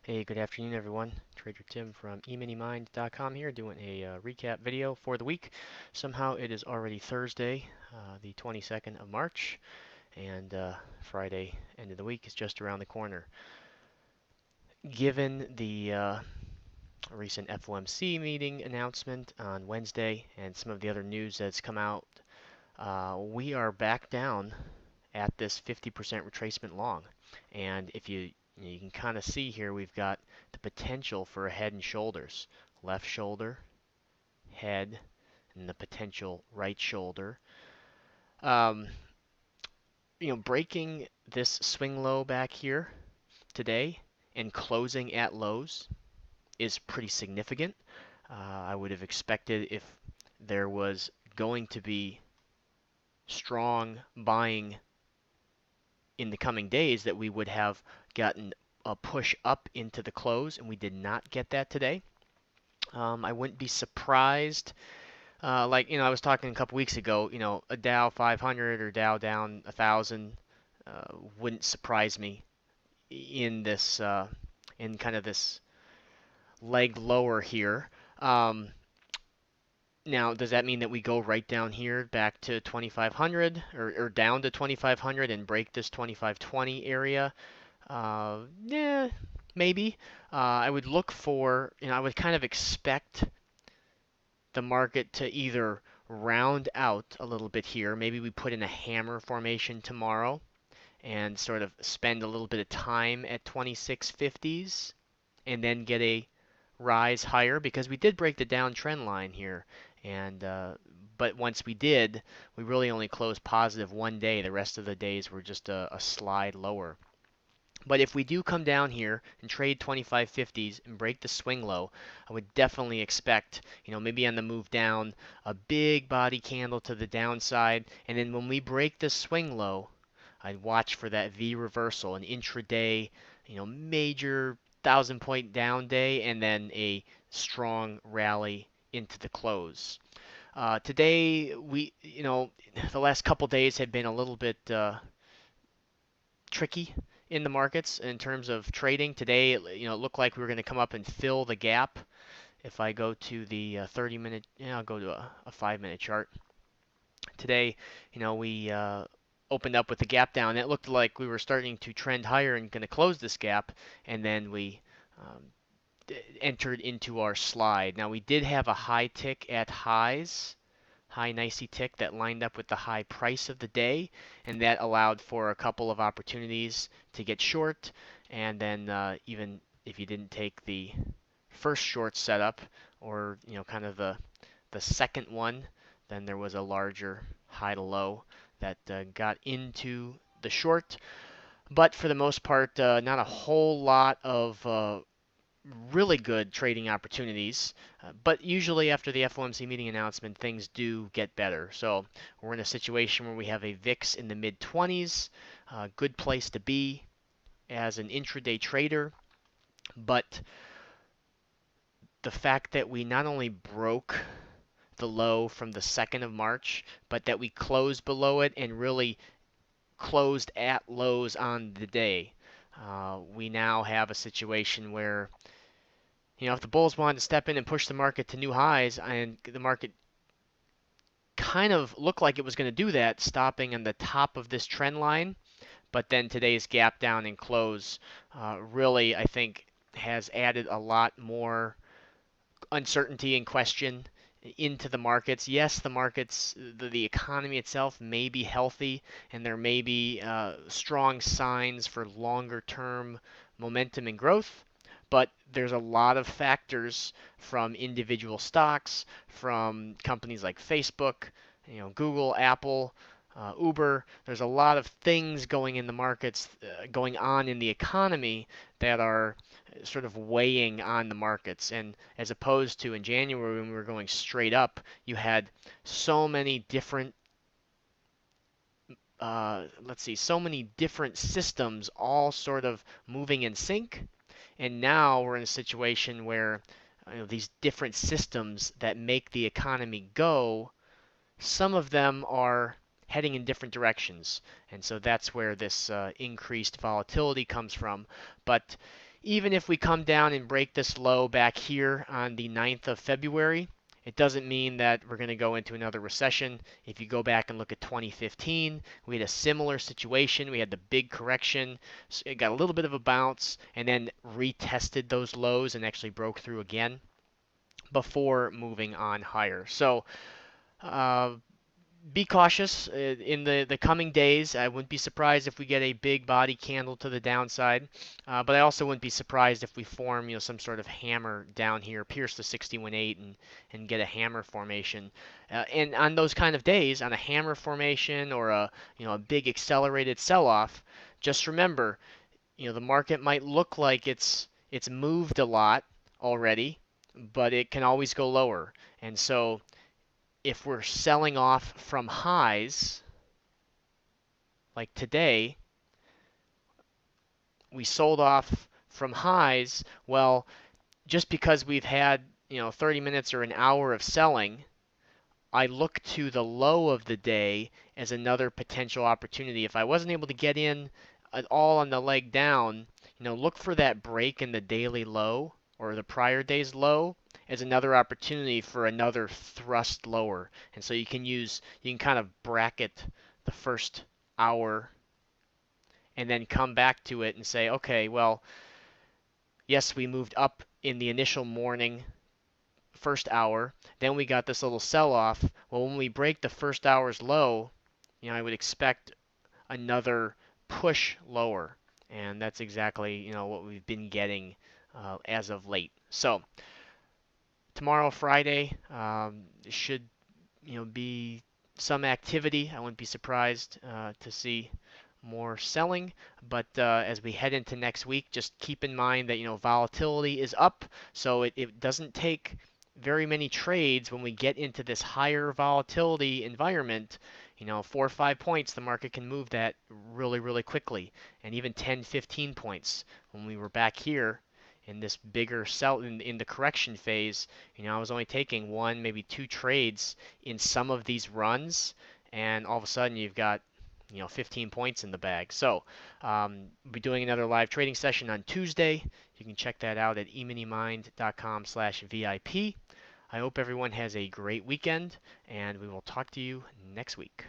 Hey, good afternoon, everyone. Trader Tim from eminimind.com here doing a recap video for the week. Somehow it is already Thursday, the 22nd of March, and Friday, end of the week, is just around the corner. Given the recent FOMC meeting announcement on Wednesday and some of the other news that's come out, we are back down at this 50% retracement long. And if you can kind of see here, we've got the potential for a head and shoulders. Left shoulder, head, and the potential right shoulder. Um, breaking this swing low back here today and closing at lows is pretty significant. I would have expected if there was going to be strong buying in the coming days that we would have gotten a push up into the close, and we did not get that today. I wouldn't be surprised. I was talking a couple weeks ago, a Dow 500 or Dow down 1,000 wouldn't surprise me in this, in kind of this leg lower here. Um, Now, does that mean that we go right down here back to 2,500 or down to 2,500 and break this 2,520 area? Yeah, maybe. I would look for, I would kind of expect the market to either round out a little bit here. Maybe we put in a hammer formation tomorrow and sort of spend a little bit of time at 2650s and then get a rise higher because we did break the downtrend line here. And but once we did, we really only closed positive one day. The rest of the days were just a slide lower. But if we do come down here and trade 2550s and break the swing low, I would definitely expect, maybe on the move down, a big body candle to the downside. And then when we break the swing low, I'd watch for that V reversal, an intraday, major 1,000 point down day, and then a strong rally into the close. Today, the last couple days have been a little bbit tricky in the markets in terms of trading. Today, it looked like we were going to come up and fill the gap. If I go to the 30-minute, I'll go to a 5-minute chart. Today, we opened up with the gap down. It looked like we were starting to trend higher and going to close this gap, and then we um, entered into our slide. Now, we did have a high tick at highs, high nicey tick that lined up with the high price of the day, and that allowed for a couple of opportunities to get short. And then even if you didn't take the first short setup or kind of the second one, then there was a larger high to low that got into the short. But for the most part, not a whole lot of really good trading opportunities. But usually after the FOMC meeting announcement, things do get better. So we're in a situation where we have a VIX in the mid 20s, a good place to be as an intraday trader. But the fact that we not only broke the low from the 2nd of March, but that we closed below it and really closed at lows on the day. We now have a situation where, if the bulls wanted to step in and push the market to new highs, and the market kind of looked like it was going to do that, stopping on the top of this trend line, but then today's gap down and close really, I think, has added a lot more uncertainty and question into the markets. Yes, the markets, the economy itself may be healthy, and there may be strong signs for longer term momentum and growth, but there's a lot of factors from individual stocks, from companies like Facebook, Google, Apple, Uber. There's a lot of things going in the markets, going on in the economy that are sort of weighing on the markets. And as opposed to in January when we were going straight up, you had so many different so many different systems all sort of moving in sync. And now we're in a situation where these different systems that make the economy go, some of them are heading in different directions. And so that's where this increased volatility comes from. But even if we come down and break this low back here on the 9th of February, it doesn't mean that we're going to go into another recession. If you go back and look at 2015, we had a similar situation. We had the big correction. So it got a little bit of a bounce and then retested those lows and actually broke through again before moving on higher. So uh, be cautious in the coming days. I wouldn't be surprised if we get a big body candle to the downside, but I also wouldn't be surprised if we form, some sort of hammer down here, pierce the 61.8 and get a hammer formation. And on those kind of days, on a hammer formation or a big accelerated sell-off, just remember, the market might look like it's moved a lot already, but it can always go lower. And so if we're selling off from highs, like today, we sold off from highs, well, just because we've had, 30 minutes or an hour of selling, I look to the low of the day as another potential opportunity. If I wasn't able to get in at all on the leg down, look for that break in the daily low or the prior day's low as another opportunity for another thrust lower. And so you can kind of bracket the first hour and then come back to it and say, okay, well, yes, we moved up in the initial morning first hour, then we got this little sell-off. Well, when we break the first hour's low, I would expect another push lower, and that's exactly what we've been getting as of late. So tomorrow, Friday, should be some activity. I wouldn't be surprised to see more selling, but as we head into next week, just keep in mind that volatility is up, so it doesn't take very many trades when we get into this higher volatility environment. 4 or 5 points, the market can move that really, really quickly, and even 10, 15 points. When we were back here in this bigger sell in the correction phase, I was only taking one, maybe two trades in some of these runs, and all of a sudden you've got 15 points in the bag. So we'll be doing another live trading session on Tuesday. You can check that out at emoneymind.com/VIP. I hope everyone has a great weekend, and we will talk to you next week.